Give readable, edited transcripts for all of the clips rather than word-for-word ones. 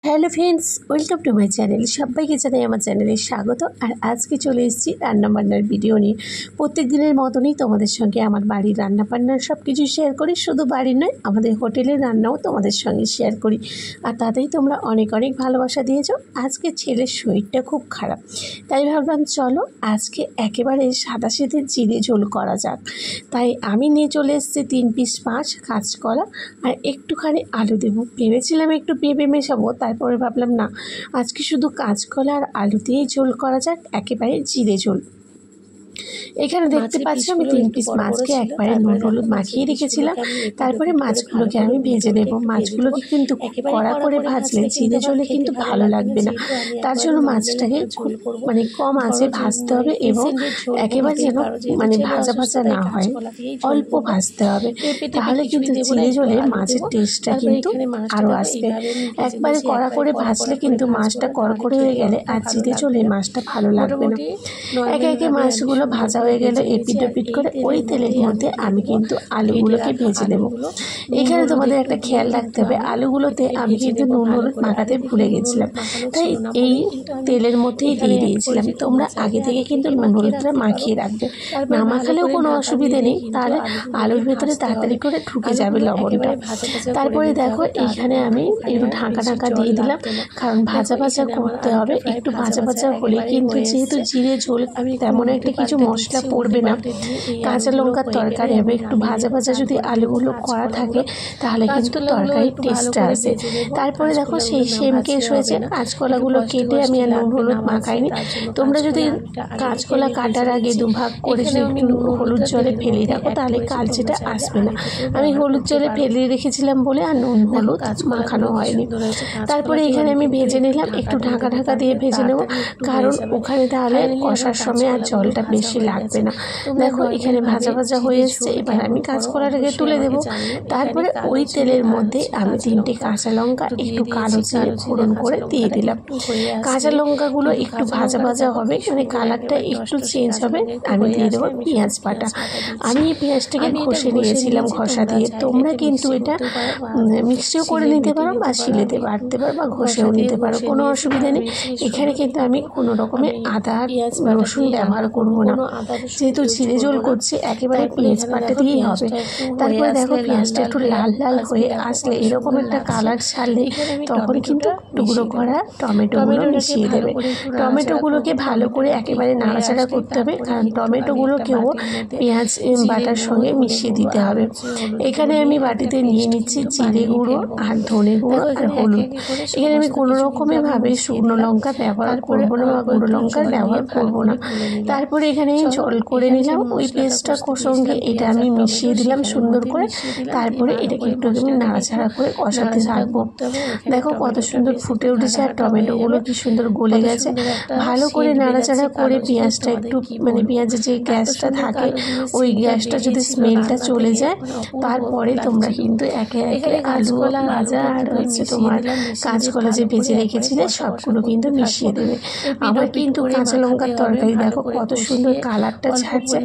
Hello friends, welcome to my channel. সবাইকে জানাই আমার চ্যানেলে স্বাগত। আর আজকে চলে এসেছি রান্নাবান্নার ভিডিও নিয়ে। প্রত্যেক দিনের মতনই তোমাদের সঙ্গে আমার বাড়ির রান্নাবান্নার সব কিছু শেয়ার করি। শুধু বাড়ির নয়, আমাদের হোটেলের রান্নাও তোমাদের সঙ্গে শেয়ার করি। আর তাতেই তোমরা অনেক অনেক ভালোবাসা দিয়েছো। আজকে ছেলের শরীরটা খুব খারাপ, তাই ভাবলাম চলো আজকে একেবারে সাদাসিধে জিরে ঝোল করা যাক। তাই আমি নিয়ে চলে এসেছি 3 পিস মাছ, কাঁচকলা আর একটুখানি আলু দেবো। ভেবেছিলাম একটু পেঁপে মেশাবো, তারপরে ভাবলাম না, আজকে শুধু কাঁচকলা আর আলু দিয়েই ঝোল করা যাক, একেবারে জিরে ঝোল। এখানে দেখতে পাচ্ছি আমি 3 পিস মাছকে একবারে নুন হলুদ মাখিয়ে রেখেছিলাম। তারপরে মাছগুলোকে আমি ভেজে নেব। মাছগুলোকে কিন্তু কড়া করে ভাজলে জিরে ঝোলে কিন্তু ভালো লাগবে না। তার জন্য মাছটাকে খুব কম আঁচে ভাজতে হবে এবং একেবারে যেন ভাজা ভাজা না হয়, অল্প ভাজতে হবে। তাহলে কিন্তু জিরে ঝোলে মাছের টেস্টটা কিন্তু আরও আসবে। একবারে কড়া করে ভাজলে কিন্তু মাছটা কড়কড়ে হয়ে গেলে আর জিরে ঝোলে মাছটা ভালো লাগবে না। একে একে মাছগুলো ভাজা হয়ে গেলে এপিট ওপিট করে ওই তেলের মধ্যে আমি কিন্তু আলুগুলোকে ভেজে নেব। এখানে তোমাদের একটা খেয়াল রাখতে হবে, আলুগুলোতে আমি কিন্তু নুন হলুদ মাখাতে ভুলে গেছিলাম, তাই এই তেলের মধ্যেই দিয়ে দিয়েছিলাম। তোমরা আগে থেকে কিন্তু নুন হলুদটা মাখিয়ে রাখবে, না মাখালেও কোনো অসুবিধে নেই, তাহলে আলুর ভেতরে তাড়াতাড়ি করে ঢুকে যাবে লবণটা। তারপরে দেখো এইখানে আমি একটু ঢাকা ঢাকা দিয়ে দিলাম, কারণ ভাজা ভাজা করতে হবে। একটু ভাজা ভাজা হলে কিন্তু যেহেতু জিরে ঝোল তেমন একটা কিছু মশলা পড়বে না, কাঁচা লঙ্কার তরকারি হবে, একটু ভাজা ভাজা যদি আলুগুলো করা থাকে তাহলে কিন্তু তরকারির টেস্টটা আসে। তারপরে দেখো সেই সেম কেস হয়েছে, কাঁচকলাগুলো কেটে আমি আর নুন হলুদ মাখাইনি। তোমরা যদি কাঁচকলা কাটার আগে দুভাগ করে যদি একটু হলুদ জলে ফেলে রাখো তাহলে কালচেটা আসবে না। আমি হলুদ জলে ফেলে রেখেছিলাম বলে আর নুন হলুদ মাখানো হয়নি। তারপরে এখানে আমি ভেজে নিলাম, একটু ঢাকা ঢাকা দিয়ে ভেজে নেব, কারণ ওখানে তাহলে কষার সময় আর জলটা বেশি লাগবে না। দেখো এখানে ভাজা ভাজা হয়ে এসছে, এবার আমি কাঁচকলাটাকে তুলে দেবো। তারপরে ওই তেলের মধ্যে আমি 3টে কাঁচা লঙ্কা একটু কালো জিরে ফোড়ন করে দিয়ে দিলাম। কাঁচা লঙ্কাগুলো একটু ভাজা ভাজা হবে, কালারটা একটু চেঞ্জ হবে। আমি দিয়ে দেবো পেঁয়াজ বাটা। আমি এই পেঁয়াজটাকে ঘষে নিয়েছিলাম ঘষা দিয়ে। তোমরা কিন্তু এটা মিক্সিও করে নিতে পারো বা শিলেতে বাটতে পারো বা ঘষেও নিতে পারো, কোনো অসুবিধা নেই। এখানে কিন্তু আমি কোনো রকমের আদা রসুন ব্যবহার করবো না, যেহেতু জিরে ঝোল করছি একেবারে পেঁয়াজ বাটা দিয়েই হবে। তারপরে দেখো পেঁয়াজটা একটু লাল লাল হয়ে আসলে এরকম একটা কালার ছাড়লে তখন কিন্তু টুকরো করা টমেটোগুলো মিশিয়ে দেবে। টমেটোগুলোকে ভালো করে একেবারে নাড়াচাড়া করতে হবে, কারণ টমেটোগুলোকেও পেঁয়াজ বাটার সঙ্গে মিশিয়ে দিতে হবে। এখানে আমি বাটিতে নিয়ে নিচ্ছি জিরে গুঁড়ো আর ধনে গুঁড়ো আর হলুদ। এখানে আমি কোনো রকমেরভাবে শুকনো লঙ্কা ব্যবহার করবো না বা গুঁড়ো লঙ্কার ব্যবহার করবো না। তারপরে এখানে জল করে নিলাম, ওই পেস্টটা সঙ্গে এটা আমি মিশিয়ে দিলাম সুন্দর করে। তারপরে এটাকে একটু আমি নাড়াচাড়া করে কষাতে থাকবো। দেখো কত সুন্দর ফুটে উঠেছে আর টমেটোগুলো কি সুন্দর গলে গেছে। ভালো করে নাড়াচাড়া করে পেঁয়াজটা একটু পেঁয়াজের যে গ্যাসটা থাকে ওই গ্যাসটা যদি স্মেলটা চলে যায়, তারপরে তোমরা কিন্তু একে একে আলু ভাজা আর তোমার কাঁচকলা যে ভেজে রেখেছিলে সবগুলো কিন্তু মিশিয়ে দেবে। আমার কিন্তু কাঁচা লঙ্কার তরকারি দেখো কত সুন্দর কালারটা ছাড়ছে।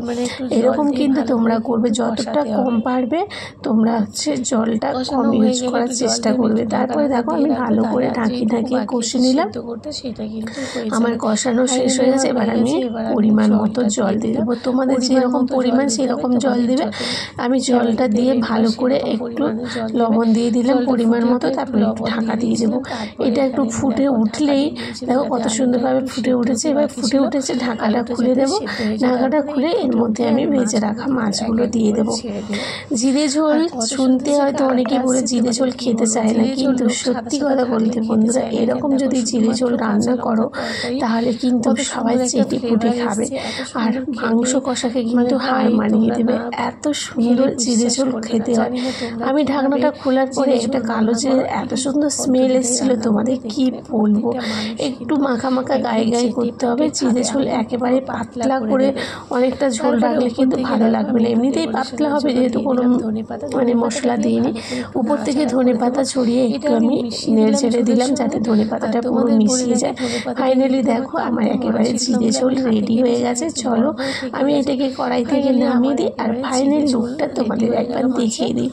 এরকম কিন্তু তোমরা করবে, যতটা কম পারবে তোমরা জলটা কম ইউজ করার চেষ্টা করবে। তারপরে দেখো আমি ভালো করে ঢাকি কষে নিলাম। আমার কষানো শেষ হয়ে গেছে, এবার আমি পরিমাণ মতো জল দিয়ে দেবো। তোমাদের যেরকম পরিমাণ সেই রকম জল দেবে। আমি জলটা দিয়ে ভালো করে একটু লবণ দিয়ে দিলাম পরিমাণ মতো, তারপরে একটু ঢাকা দিয়ে দেবো। এটা একটু ফুটে উঠলেই দেখো কত সুন্দরভাবে ফুটে উঠেছে। এবার ফুটে উঠেছে, ঢাকাটা খুলে দেবো। ঢাকাটা খুলে এর মধ্যে আমি ভেজে রাখা মাছগুলো দিয়ে দেবো। জিরে ঝোল শুনতে হয়তো অনেকেই বলে জিরে ঝোল খেতে চায় না, কিন্তু সত্যি কথা বলতে বন্ধুরা, এরকম যদি জিরে ঝোল রান্না করো তাহলে কিন্তু সবাই চেটে পুটে খাবে আর মাংস কষাকে কিন্তু হার মানিয়ে দেবে। এত সুন্দর জিরে ঝোল খেতে হয়। আমি ঢাকনাটা খোলার পরে একটা কালো জিরে এত সুন্দর স্মেল এসেছিল, তোমাদের কি বলবো। একটু মাখা মাখা গায়ে গায়ে করতে হবে। জিরে ঝোল একেবারে পাতলা করে অনেকটা ঝোল রাখলে কিন্তু ভালো লাগবে না, এমনিতেই পাতলা হবে যেহেতু কোনো মানে মশলা দিইনি। উপর থেকে ধনে পাতা ছড়িয়ে একটু আমি নেড়ে ছেড়ে দিলাম যাতে ধনে পাতাটা পুরো মিশিয়ে যায়। ফাইনালি দেখো আমার একেবারে জিরে ঝোল রেডি হয়ে গেছে। চলো আমি এটাকে কড়াই থেকে নামিয়ে দিই আর ফাইনাল লুকটা তোমাদের একবার দেখিয়ে দিই।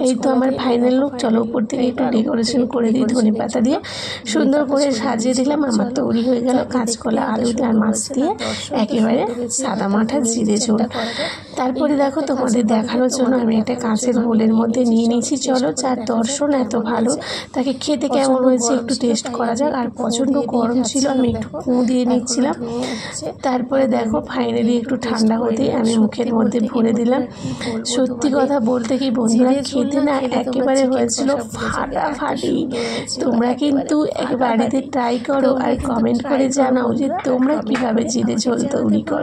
এই তো আমার ফাইনাল লুক। চলো উপর থেকে একটু ডেকোরেশন করে দিই ধনে পাতা দিয়ে, সুন্দর করে সাজিয়ে দিলাম। আমার তৈরি হয়ে গেল কাঁচকলা আলু আর মাছ দিয়ে একেবারে সাদা মাঠা জিরে ঝোল। তারপরে দেখো তোমাদের দেখানোর জন্য আমি একটা কাঁচের বোলের মধ্যে নিয়ে নিয়েছি। চলো যার দর্শন এত ভালো তাকে খেতে কেমন হয়েছে একটু টেস্ট করা যাক। আর প্রচণ্ড গরম ছিল, আমি একটু কুঁ দিয়ে নিচ্ছিলাম। তারপরে দেখো ফাইনালি একটু ঠান্ডা হতেই আমি মুখের মধ্যে ভরে দিলাম। সত্যি কথা বলতে কি বন্ধুরা, খেতে না একেবারে হয়েছিল ফাটাফাটি। তোমরা কিন্তু বাড়িতে ট্রাই করো আর কমেন্ট করে জানাও যে তোমরা কিভাবে জিরে ঝোল তৈরি করো।